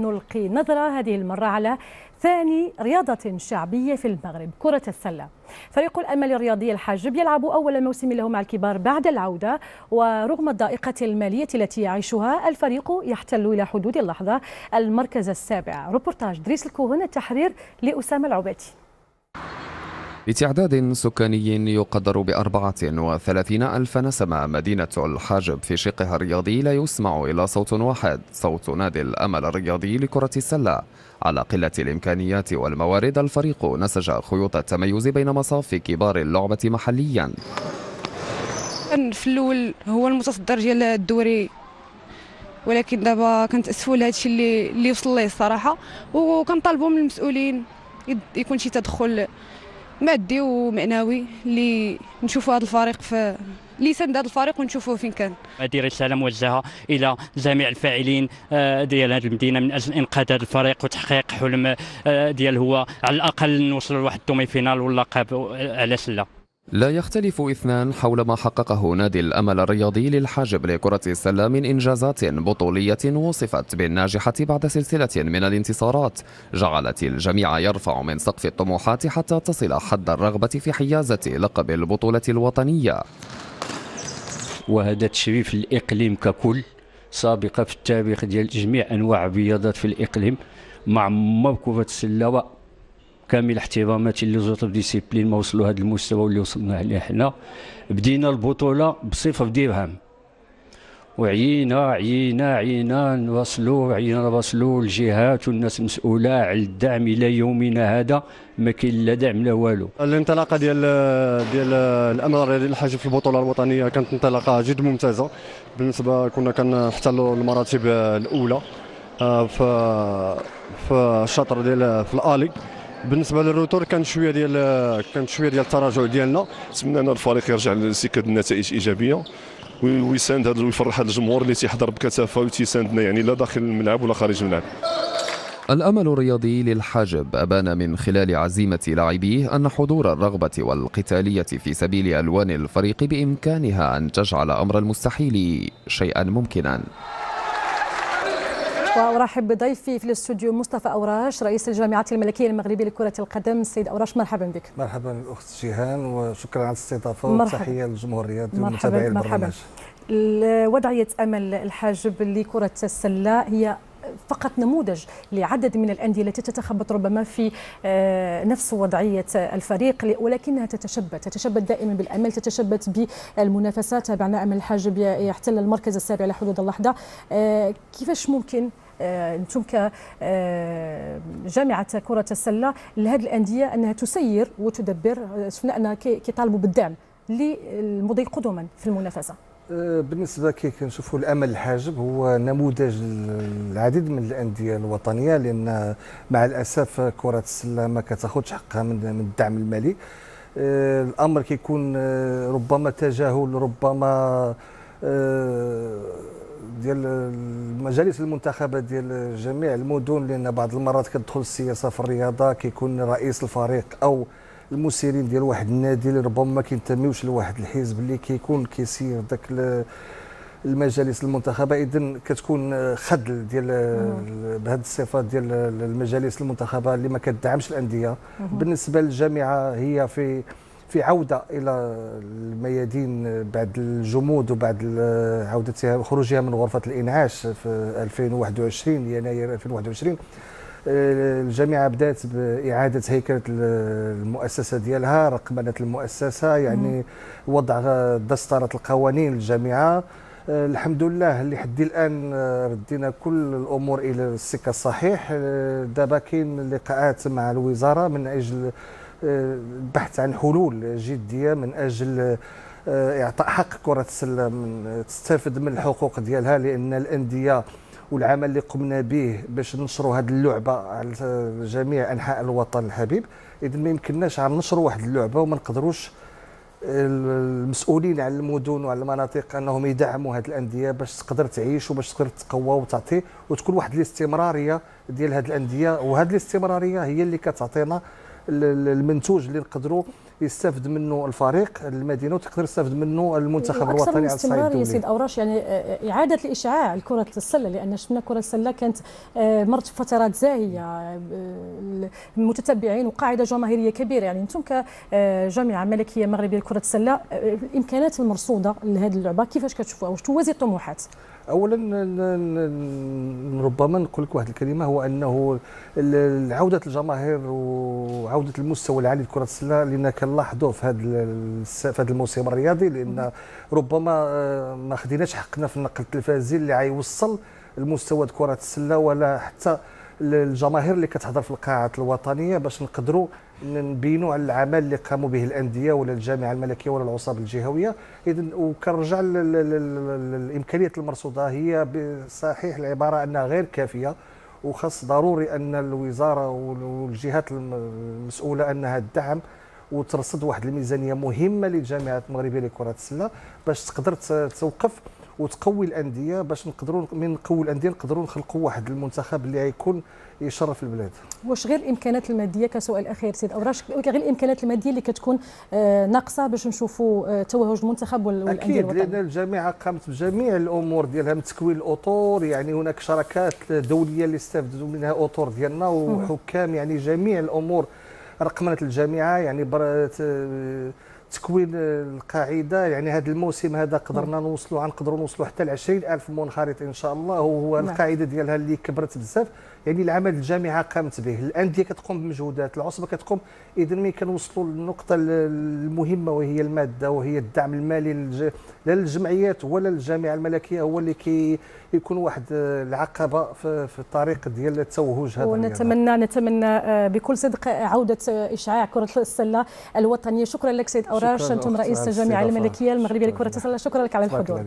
نلقي نظرة هذه المرة على ثاني رياضة شعبية في المغرب، كرة السلة. فريق الأمل الرياضي الحاجب يلعب أول موسم له مع الكبار بعد العودة، ورغم الضائقة المالية التي يعيشها الفريق يحتل إلى حدود اللحظة المركز السابع. روبورتاج دريس الكوهن، التحرير لأسامة العباتي. بتعداد سكاني يقدر ب34 ألف نسمة، مدينة الحاجب في شقها الرياضي لا يسمع إلا صوت واحد، صوت نادي الأمل الرياضي لكرة السلة. على قلة الإمكانيات والموارد، الفريق نسج خيوط التميز بين مصاف كبار اللعبة محليا. كان في الأول هو المتصدر ديال الدوري، ولكن دابا كنتأسفوا لهذا الشيء اللي وصل ليه الصراحة، وكنطالبوا من المسؤولين يكون شي تدخل مادي ومعنوي اللي نشوفوا هذا الفريق اللي يساند هذا الفريق ونشوفوه فين كان. هذه رساله موجهه الى جميع الفاعلين ديال هذه المدينه من اجل انقاذ هذا الفريق وتحقيق حلم ديال هو على الاقل نوصلوا لواحد الدومي فينال واللقب على سله. لا يختلف اثنان حول ما حققه نادي الأمل الرياضي للحاجب لكرة السلة من إنجازات بطولية وصفت بالناجحة بعد سلسلة من الانتصارات جعلت الجميع يرفع من سقف الطموحات حتى تصل حد الرغبة في حيازة لقب البطولة الوطنية. وهذا تشريف الإقليم ككل، سابقة في التاريخ ديال جميع أنواع الرياضات في الإقليم مع كرة السلة. كامل احتراماتي لزوج ديسيبلين ما وصلوا هذا المستوى اللي وصلنا عليه حنا. بدينا البطوله بصفر درهم، وعينا نواصلوا الجهات والناس المسؤوله على الدعم. الى يومنا هذا ما كاين لا دعم لا والو. الانطلاقه ديال الامل الرياضي الحاجب في البطوله الوطنيه كانت انطلاقه جد ممتازه. بالنسبه كنا كنحتلوا المراتب الاولى في الشاطر ديال في الالي. بالنسبه للروتور كان شويه ديال التراجع ديالنا. نتمنى الفريق يرجع لسكه النتائج ايجابيه ويساند هذا ويفرح هذا الجمهور اللي تيحضر بكثافه وتيساندنا، يعني لا داخل الملعب ولا خارج الملعب. الأمل الرياضي للحاجب أبان من خلال عزيمة لاعبيه أن حضور الرغبة والقتالية في سبيل ألوان الفريق بإمكانها أن تجعل أمر المستحيل شيئا ممكنا. وأرحب بضيفي في الاستوديو مصطفى أوراش، رئيس الجامعة الملكية المغربية لكرة القدم. السيد أوراش، مرحبا بك. مرحبا الأخت جيهان، وشكرا على الاستضافة وتحية للجمهور الرياضي ومتابعي البرنامج. وضعية أمل الحاجب لكرة السلة هي فقط نموذج لعدد من الأندية التي تتخبط ربما في نفس وضعية الفريق، ولكنها تتشبت دائما بالأمل، تتشبت بالمنافسات. تابعنا أمل الحاجب يحتل المركز السابع على حدود اللحظة. كيفاش ممكن انتم كجامعة كرة السلة لهذه الأندية أنها تسير وتدبر؟ شفنا أنها كيطالبوا بالدعم للمضي قدما في المنافسة. بالنسبه كي كنشوفوا الامل الحاجب هو نموذج العديد من الانديه الوطنيه، لان مع الاسف كره السله ما كتاخذش حقها من الدعم المالي. الامر كيكون ربما تجاهل، ربما ديال المجالس المنتخبه ديال جميع المدن، لان بعض المرات كتدخل السياسه في الرياضه كيكون رئيس الفريق او المسيرين ديال واحد النادي اللي ربما ما كينتميوش لواحد الحزب اللي كيكون كيسير داك المجالس المنتخبه. اذا كتكون خذل ديال بهذه الصفات ديال المجالس المنتخبه اللي ما كتدعمش الانديه. بالنسبه للجامعه هي في عوده الى الميادين بعد الجمود وبعد عودتها خروجها من غرفه الانعاش في 2021 يناير 2021. الجامعه بدات باعاده هيكله المؤسسه ديالها، رقمنه المؤسسه، يعني وضع دستره القوانين للجامعه. الحمد لله لحد الان ردينا كل الامور الى السكه الصحيح. دابا كاين لقاءات مع الوزاره من اجل البحث عن حلول جديه من اجل اعطاء حق كره السله تستفد من الحقوق ديالها، لان الانديه والعمل اللي قمنا به باش ننشروا هذه اللعبه على جميع انحاء الوطن الحبيب. اذا ما يمكنناش ننشروا واحد اللعبه وما نقدروش المسؤولين على المدن وعلى المناطق انهم يدعموا هذه الانديه باش تقدر تعيش وباش تقدر تقوى وتعطي وتكون واحد الاستمراريه ديال هذه الانديه. وهذه الاستمراريه هي اللي كتعطينا المنتوج اللي نقدروا يستافد منه الفريق المدينه وتقدر يستافد منه المنتخب الوطني على الصعيد الاستمرار يا الدولي. سيد اوراش، يعني اعاده الاشعاع لكره السله، لان شفنا كره السله كانت مرت فترات زاهيه، المتتبعين وقاعده جماهيريه كبيره. يعني انتم كجامعه ملكيه مغربيه لكره السله، الامكانات المرصوده لهذه اللعبه كيفاش كتشوفوها؟ واش توازي الطموحات؟ اولا ربما نقول لك واحد الكلمه، هو انه عوده الجماهير وعوده المستوى العالي لكره السله اللي كنلاحظوه في هذا الموسم الرياضي، لان ربما ما خديناش حقنا في النقل التلفزيوني اللي غيوصل المستوى كره السله، ولا حتى الجماهير اللي كتحضر في القاعات الوطنيه، باش نقدروا نبينوا على العمل اللي قاموا به الانديه ولا الجامعه الملكيه ولا العصاب الجهويه. اذا وكنرجع الامكانيات المرصوده هي بصحيح العباره انها غير كافيه، وخاص ضروري ان الوزاره والجهات المسؤوله انها تدعم وترصد واحد الميزانيه مهمه للجامعه المغربيه لكره السله باش تقدر توقف وتقوي الانديه، باش نقدروا من نقوي الانديه نقدروا نخلقوا واحد المنتخب اللي غيكون يشرف البلاد. واش غير الامكانات الماديه كسؤال اخير سيد اوراش، غير الامكانات الماديه اللي كتكون ناقصه باش نشوفوا توهج المنتخب والانديه الوطنيه؟ اكيد، لان الجامعه قامت بجميع الامور ديالها من تكوين الاطور، يعني هناك شراكات دوليه اللي استفدوا منها اطور ديالنا وحكام، يعني جميع الامور رقمنه الجامعه، يعني تكوين القاعده. يعني هذا الموسم هذا قدرنا نقدروا نوصلوا حتى ل 20,000 منخرط ان شاء الله، وهو القاعده ديالها اللي كبرت بزاف. يعني العمل الجامعه قامت به، الانديه كتقوم بمجهودات، العصبه كتقوم. اذا ملي كنوصلوا للنقطه المهمه وهي الماده وهي الدعم المالي لا للجمعيات ولا للجامعه الملكيه، هو اللي يكون واحد العقبه في الطريق ديال التوهج هذا. ونتمنى بكل صدق عوده اشعاع كره السله الوطنيه. شكرا لك سيد اوراش، انتم رئيس الجامعه الملكيه المغربيه لكره السله، شكرا لك على الحضور.